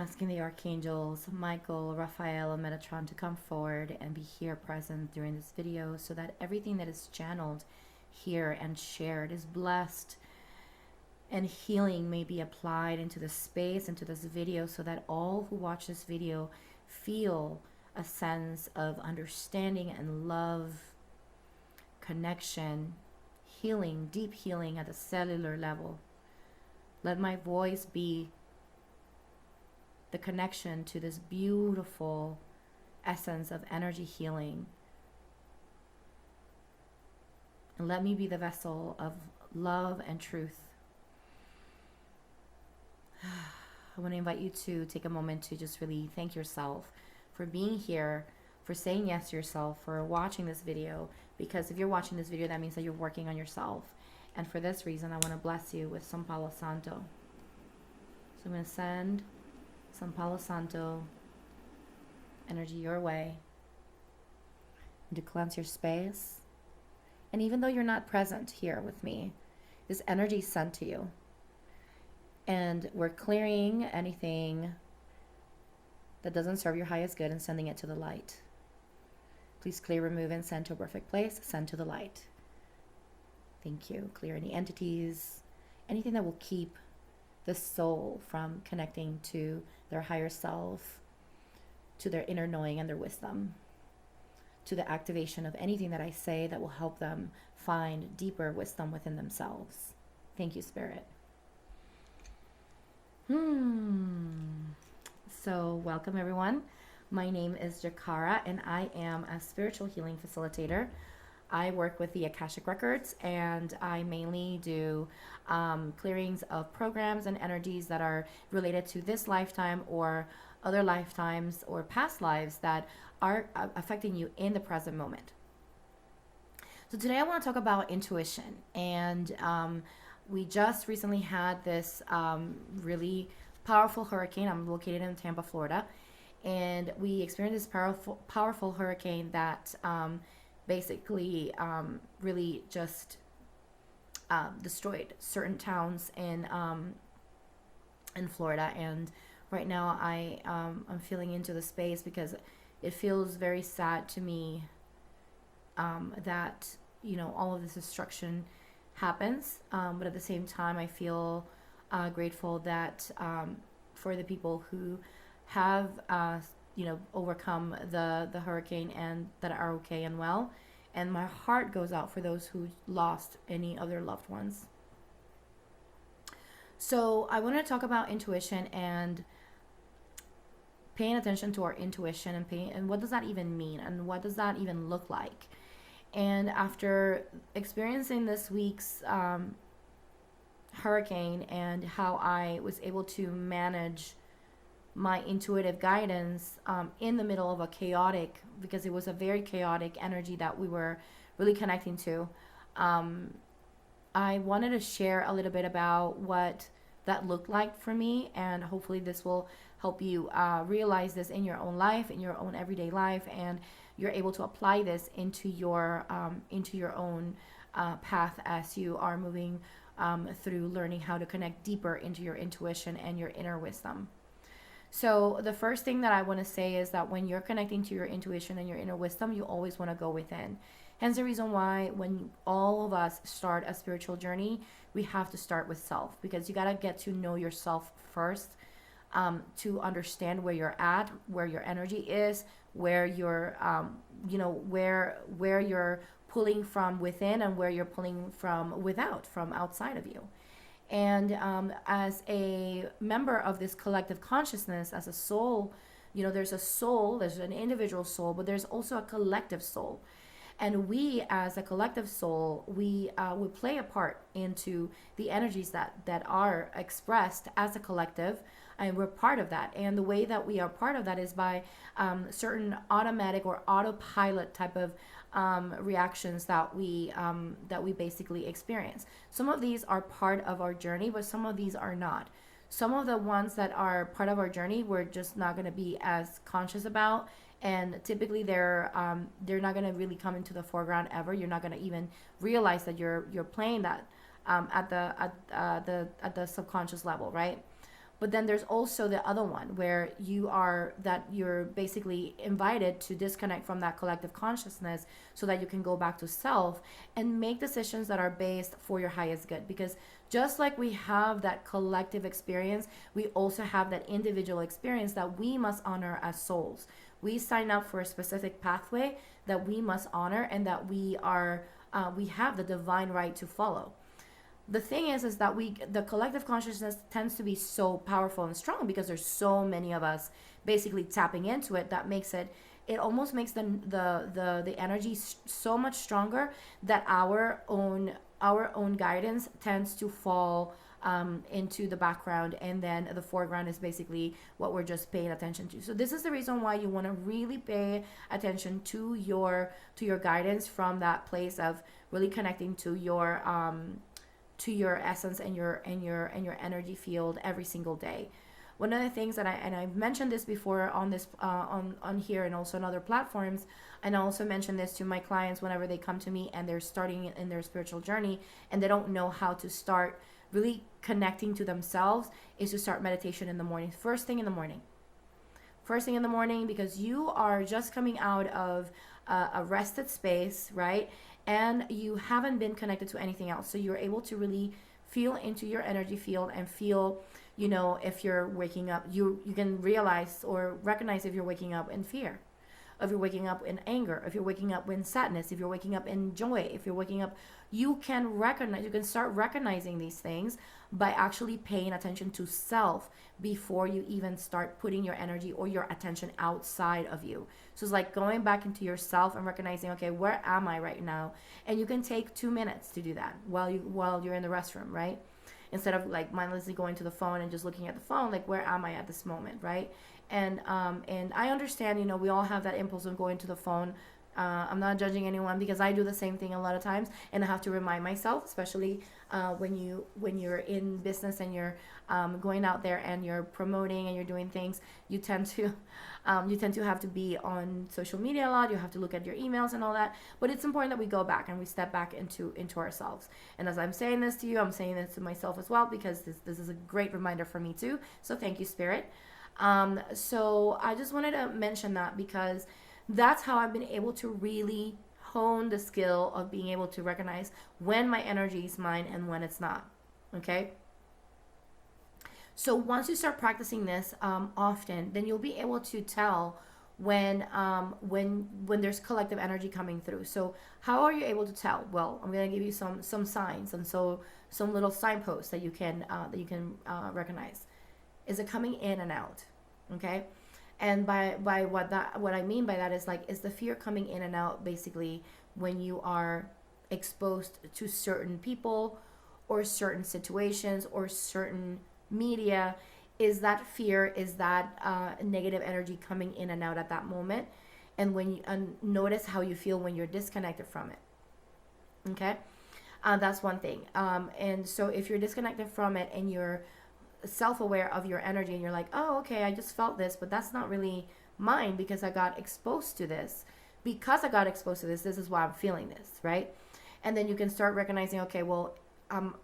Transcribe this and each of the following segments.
asking the archangels Michael, Raphael, and Metatron to come forward and be here present during this video so that everything that is channeled here and shared is blessed, and healing may be applied into the space, into this video, so that all who watch this video feel a sense of understanding and love, connection, healing, deep healing at the cellular level. Let my voice be the connection to this beautiful essence of energy healing. And let me be the vessel of love and truth. I want to invite you to take a moment to just really thank yourself for being here, for saying yes to yourself, for watching this video. Because if you're watching this video, that means that you're working on yourself. And for this reason, I want to bless you with some Palo Santo. So I'm going to send some Palo Santo energy your way and to cleanse your space. And even though you're not present here with me, this energy is sent to you. And we're clearing anything that doesn't serve your highest good and sending it to the light. Please clear, remove, and send to a perfect place. Send to the light. Thank you. Clear any entities, anything that will keep the soul from connecting to their higher self, to their inner knowing and their wisdom, to the activation of anything that I say that will help them find deeper wisdom within themselves. Thank you, Spirit. So welcome everyone. My name is Jakara and I am a spiritual healing facilitator. I work with the Akashic Records and I mainly do clearings of programs and energies that are related to this lifetime or other lifetimes or past lives that are affecting you in the present moment. So today I want to talk about intuition, and we just recently had this really powerful hurricane. I'm located in Tampa, Florida, and we experienced this powerful hurricane that basically really just destroyed certain towns in Florida. And right now I'm feeling into the space because it feels very sad to me that all of this destruction happens, but at the same time I feel grateful that for the people who have overcome the hurricane and that are okay and well, and my heart goes out for those who lost any of their loved ones. So I want to talk about intuition and paying attention to our intuition and what does that even mean and what does that even look like. And after experiencing this week's hurricane and how I was able to manage my intuitive guidance in the middle of a chaotic, because it was a very chaotic energy that we were really connecting to, I wanted to share a little bit about what that looked like for me, and hopefully this will help you realize this in your own life, in your own everyday life, and you're able to apply this into your own path as you are moving through learning how to connect deeper into your intuition and your inner wisdom. So the first thing that I want to say is that when you're connecting to your intuition and your inner wisdom, you always want to go within. Hence the reason why when all of us start a spiritual journey, we have to start with self, because you got to get to know yourself first, to understand where you're at, where your energy is, where you're, where you're pulling from within and where you're pulling from outside of you. And as a member of this collective consciousness, as a soul, there's a soul, there's an individual soul, but there's also a collective soul. And we, as a collective soul, we play a part into the energies that are expressed as a collective, and we're part of that. And the way that we are part of that is by certain automatic or autopilot type of reactions that we basically experience. Some of these are part of our journey, but some of these are not. Some of the ones that are part of our journey, we're just not going to be as conscious about, and typically they're not going to really come into the foreground ever. You're not going to even realize that you're playing that at the subconscious level, right? But then there's also the other one where you're basically invited to disconnect from that collective consciousness so that you can go back to self and make decisions that are based for your highest good. Because just like we have that collective experience, we also have that individual experience that we must honor as souls. We sign up for a specific pathway that we must honor, and that we have the divine right to follow. The thing is that the collective consciousness tends to be so powerful and strong because there's so many of us basically tapping into it, that makes it almost makes the energy so much stronger that our own guidance tends to fall into the background, and then the foreground is basically what we're just paying attention to. So this is the reason why you want to really pay attention to your guidance from that place of really connecting to your essence and your energy field every single day. One of the things that I've mentioned this before on this on here and also on other platforms, and I also mention this to my clients whenever they come to me and they're starting in their spiritual journey and they don't know how to start really connecting to themselves, is to start meditation in the morning, first thing in the morning, because you are just coming out of a rested space, right? And you haven't been connected to anything else. So you're able to really feel into your energy field and feel, if you're waking up, you can realize or recognize if you're waking up in fear, if you're waking up in anger, if you're waking up in sadness, if you're waking up in joy, if you're waking up, you can start recognizing these things by actually paying attention to self before you even start putting your energy or your attention outside of you. So it's like going back into yourself and recognizing, okay, where am I right now? And you can take 2 minutes to do that while you're in the restroom, right? Instead of like mindlessly going to the phone and just looking at the phone, like, where am I at this moment, right? And I understand, we all have that impulse of going to the phone. I'm not judging anyone, because I do the same thing a lot of times, and I have to remind myself, especially when you're in business and you're going out there and you're promoting and you're doing things, you tend to have to be on social media a lot. You have to look at your emails and all that. But it's important that we go back and we step back into ourselves. And as I'm saying this to you, I'm saying this to myself as well, because this is a great reminder for me too. So thank you, Spirit. So I just wanted to mention that, because that's how I've been able to really hone the skill of being able to recognize when my energy is mine and when it's not. Okay? So once you start practicing this often, then you'll be able to tell when there's collective energy coming through. So how are you able to tell? Well, I'm going to give you some signs, and so some little signposts that you can recognize. Is it coming in and out? Okay? And by what I mean by that is, like, is the fear coming in and out basically when you are exposed to certain people or certain situations or certain media? Is that fear, is that negative energy coming in and out at that moment? And when you notice how you feel when you're disconnected from it. Okay? That's one thing. And so if you're disconnected from it and you're self-aware of your energy and you're like, oh, okay, I just felt this, but that's not really mine because I got exposed to this. Because I got exposed to this, this is why I'm feeling this, right? And then you can start recognizing, okay, well,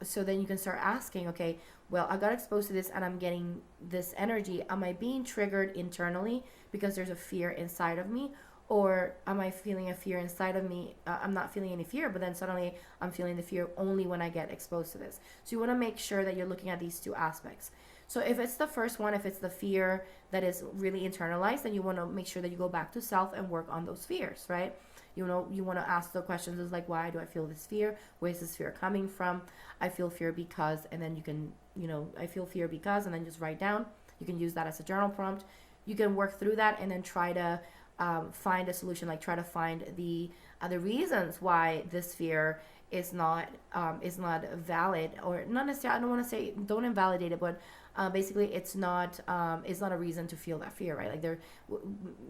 so then you can start asking, okay, well, I got exposed to this and I'm getting this energy. Am I being triggered internally because there's a fear inside of me? Or am I feeling a fear inside of me? I'm not feeling any fear, but then suddenly I'm feeling the fear only when I get exposed to this. So you want to make sure that you're looking at these two aspects. So if it's the first one, if it's the fear that is really internalized, then you want to make sure that you go back to self and work on those fears, right? You want to ask the questions is like, why do I feel this fear? Where is this fear coming from? I feel fear because, and then you can, I feel fear because, and then just write down. You can use that as a journal prompt. You can work through that and then try to find a solution, like try to find the other reasons why this fear is not valid, or not necessarily, I don't want to say don't invalidate it, but basically it's not a reason to feel that fear, right? Like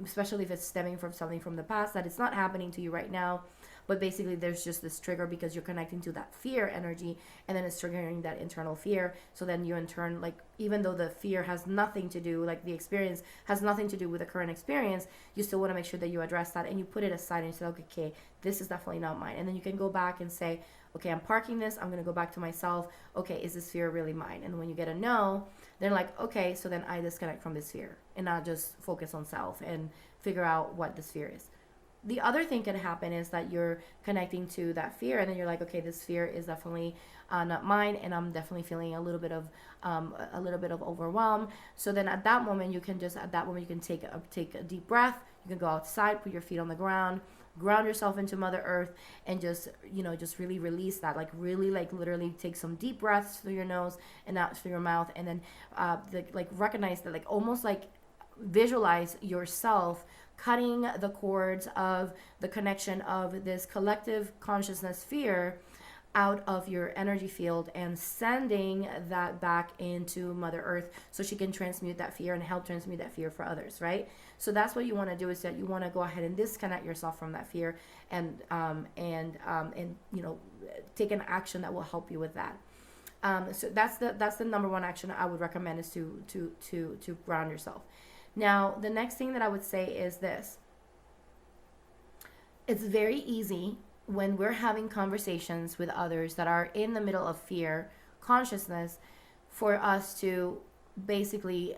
especially if it's stemming from something from the past that it's not happening to you right now, but basically there's just this trigger because you're connecting to that fear energy, and then it's triggering that internal fear. So then you in turn, like, even though the fear has nothing to do, like the experience has nothing to do with the current experience, you still want to make sure that you address that and you put it aside and you say, okay, this is definitely not mine. And then you can go back and say, okay, I'm parking this. I'm going to go back to myself. Okay, is this fear really mine? And when you get a no, then like, okay, so then I disconnect from this fear and not just focus on self and figure out what this fear is. The other thing can happen is that you're connecting to that fear, and then you're like, okay, this fear is definitely not mine, and I'm definitely feeling a little bit of overwhelm. So then at that moment, you can take a deep breath. You can go outside, put your feet on the ground, ground yourself into Mother Earth, and just really release that. Like really, like literally take some deep breaths through your nose and out through your mouth, and then recognize that, like almost like visualize yourself cutting the cords of the connection of this collective consciousness fear out of your energy field and sending that back into Mother Earth so she can transmute that fear and help transmute that fear for others, right? So that's what you want to do, is that you want to go ahead and disconnect yourself from that fear and take an action that will help you with that. So that's the number one action I would recommend, is to ground yourself. Now, the next thing that I would say is this. It's very easy when we're having conversations with others that are in the middle of fear consciousness for us to basically,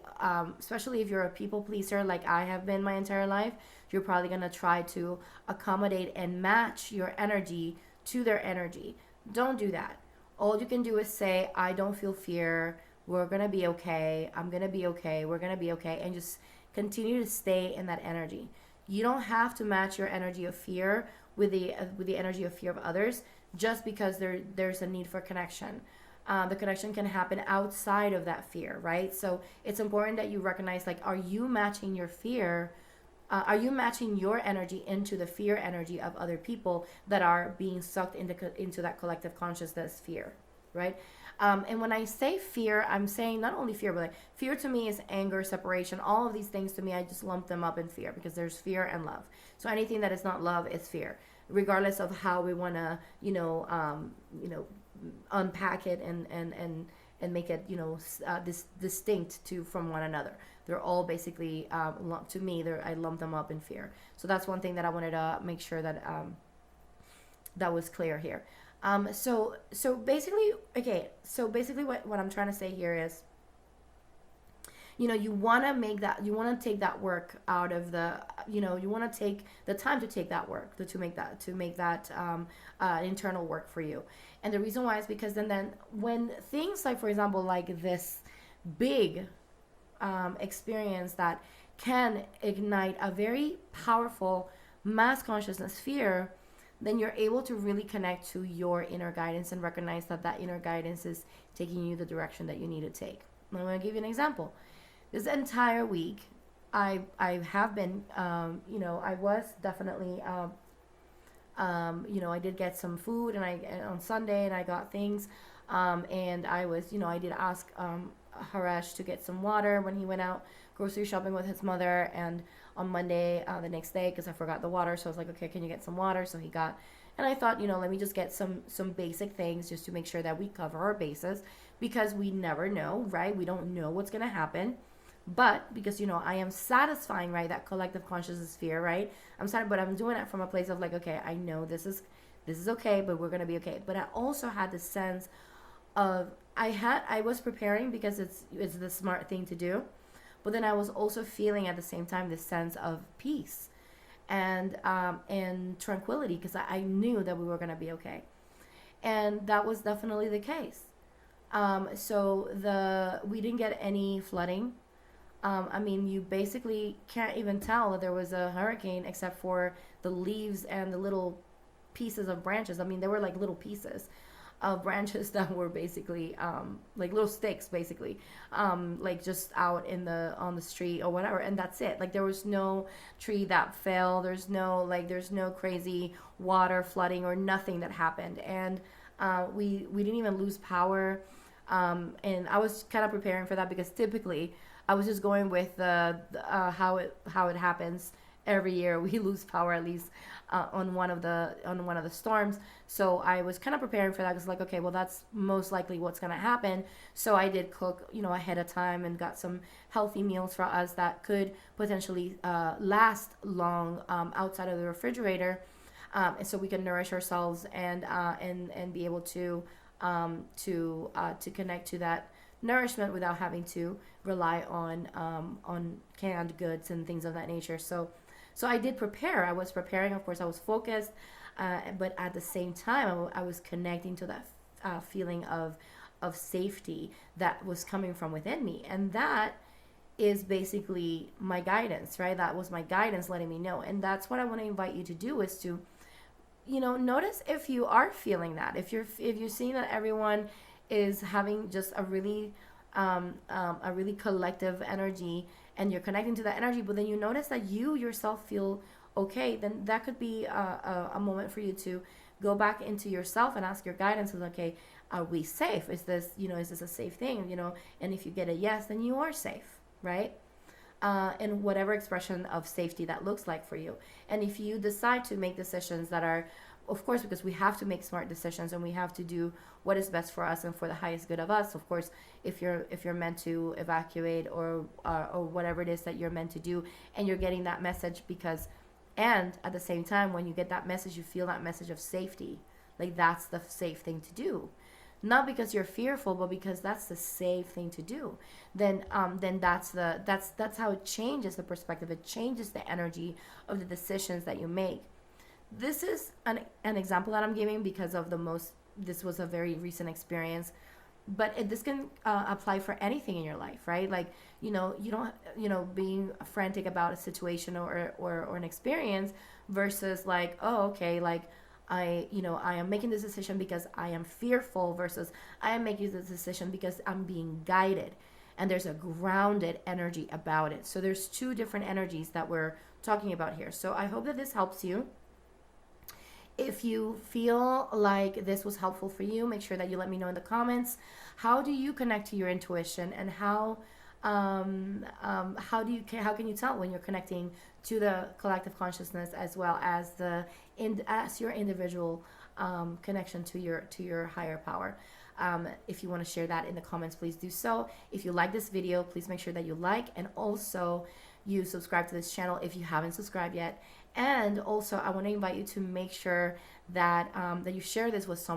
especially if you're a people pleaser like I have been my entire life, you're probably going to try to accommodate and match your energy to their energy. Don't do that. All you can do is say, I don't feel fear. We're going to be okay. I'm going to be okay. We're going to be okay. And just continue to stay in that energy. You don't have to match your energy of fear with the energy of fear of others just because there's a need for connection. The connection can happen outside of that fear, right? So it's important that you recognize, like, are you matching your fear? Are you matching your energy into the fear energy of other people that are being sucked into that collective consciousness fear, right? And when I say fear, I'm saying not only fear, but like fear to me is anger, separation, all of these things to me, I just lump them up in fear because there's fear and love. So anything that is not love is fear, regardless of how we want to, unpack it and make it, distinct from one another. They're all basically, to me, I lump them up in fear. So that's one thing that I wanted to make sure that that was clear here. So basically what I'm trying to say here is, you want to take that work out of the, you want to take the time to take that work, to make that internal work for you. And the reason why is because then when things like, for example, like this big experience that can ignite a very powerful mass consciousness fear, then you're able to really connect to your inner guidance and recognize that inner guidance is taking you the direction that you need to take. I'm going to give you an example. This entire week, I have been, I was definitely, I did get some food and on Sunday, and I got things, and I was, I did ask Harash to get some water when he went out grocery shopping with his mother, and on Monday, the next day, because I forgot the water, so I was like, okay, can you get some water? So he got, and I thought, let me just get some basic things just to make sure that we cover our bases, because we never know, right? We don't know what's going to happen. But because, I am satisfying, right, that collective consciousness fear, right? But I'm doing it from a place of like, okay, I know this is okay, but we're going to be okay. But I also had this sense of, I was preparing because it's the smart thing to do. But then I was also feeling at the same time this sense of peace and tranquility, because I knew that we were going to be okay. And that was definitely the case. So we didn't get any flooding. You basically can't even tell that there was a hurricane except for the leaves and the little pieces of branches. There were like little pieces of branches that were basically like little sticks, basically, like just out on the street or whatever, and that's it. Like there was no tree that fell. There's no crazy water flooding or nothing that happened, and we didn't even lose power. And I was kind of preparing for that because typically I was just going with how it happens every year we lose power at least on one of the storms. So I was kind of preparing for that. Because like, okay, well, that's most likely what's going to happen. So I did cook, ahead of time, and got some healthy meals for us that could potentially last long outside of the refrigerator, and so we can nourish ourselves and be able to connect to that nourishment without having to rely on canned goods and things of that nature. So I did prepare. I was preparing. Of course, I was focused, but at the same time, I was connecting to that feeling of safety that was coming from within me, and that is basically my guidance, right? That was my guidance letting me know, and that's what I want to invite you to do, is to notice if you are feeling that, if you're seeing that everyone is having just a really collective energy, and you're connecting to that energy, but then you notice that you yourself feel okay, then that could be a moment for you to go back into yourself and ask your guidance, is okay, are we safe? Is this a safe thing? And if you get a yes, then you are safe, right? And whatever expression of safety that looks like for you. And if you decide to make decisions that are, of course, because we have to make smart decisions and we have to do what is best for us and for the highest good of us. Of course, if you're meant to evacuate or whatever it is that you're meant to do, and you're getting that message and at the same time, when you get that message, you feel that message of safety, like that's the safe thing to do. Not because you're fearful, but because that's the safe thing to do. Then that's how it changes the perspective. It changes the energy of the decisions that you make. This is an example that I'm giving because of this was a very recent experience, but this can apply for anything in your life, right? Like, you don't, being frantic about a situation or an experience versus like, oh, okay, like, I am making this decision because I am fearful versus I am making this decision because I'm being guided, and there's a grounded energy about it. So there's two different energies that we're talking about here. So I hope that this helps you. If you feel like this was helpful for you, make sure that you let me know in the comments. How do you connect to your intuition, and how can you tell when you're connecting to the collective consciousness as well as as your individual connection to your higher power? If you want to share that in the comments, please do so. If you like this video, please make sure that you like, and also you subscribe to this channel if you haven't subscribed yet. And also, I want to invite you to make sure that that you share this with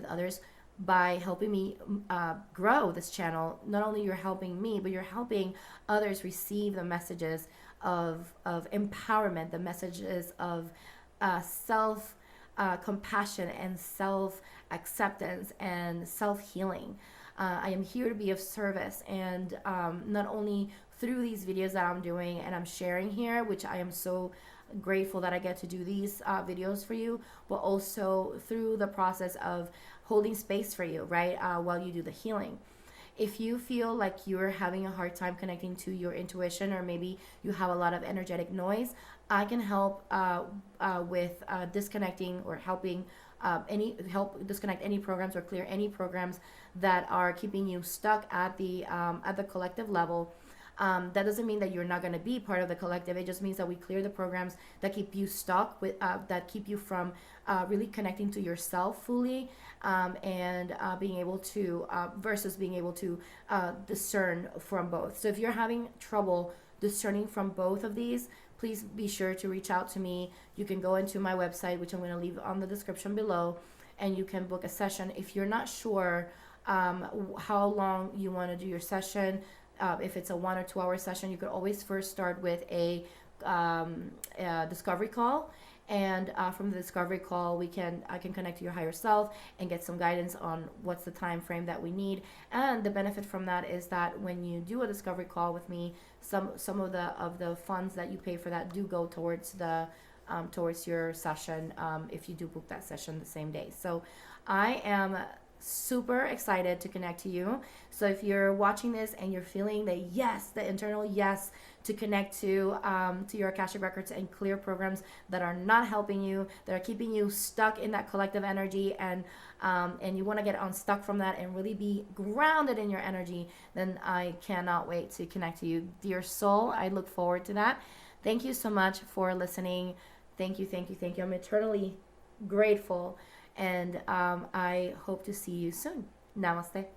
others, by helping me grow this channel. Not only you're helping me, but you're helping others receive the messages of empowerment, the messages of self compassion and self acceptance and self healing. I am here to be of service, and not only through these videos that I'm doing and I'm sharing here, which I am so grateful that I get to do these videos for you, but also through the process of holding space for you, right, while you do the healing. If you feel like you're having a hard time connecting to your intuition, or maybe you have a lot of energetic noise, I can help with disconnecting or helping disconnect any programs or clear any programs that are keeping you stuck at the collective level. That doesn't mean that you're not going to be part of the collective. It just means that we clear the programs that keep you stuck with, that keep you from really connecting to yourself fully, and being able to, versus being able to discern from both. So if you're having trouble discerning from both of these, please be sure to reach out to me. You can go into my website, which I'm going to leave on the description below, and you can book a session. If you're not sure how long you want to do your session, if it's a 1 or 2 hour session, you could always first start with a discovery call, and from the discovery call, I can connect to your higher self and get some guidance on what's the time frame that we need. And the benefit from that is that when you do a discovery call with me, some of the funds that you pay for that do go towards your session, if you do book that session the same day. So I am super excited to connect to you. So if you're watching this and you're feeling the internal yes to connect to your Akashic records and clear programs that are not helping you, that are keeping you stuck in that collective energy, and you want to get unstuck from that and really be grounded in your energy, then I cannot wait to connect to you, dear soul. I look forward to that. Thank you so much for listening. Thank you, thank you, thank you. I'm eternally grateful, and I hope to see you soon. Namaste.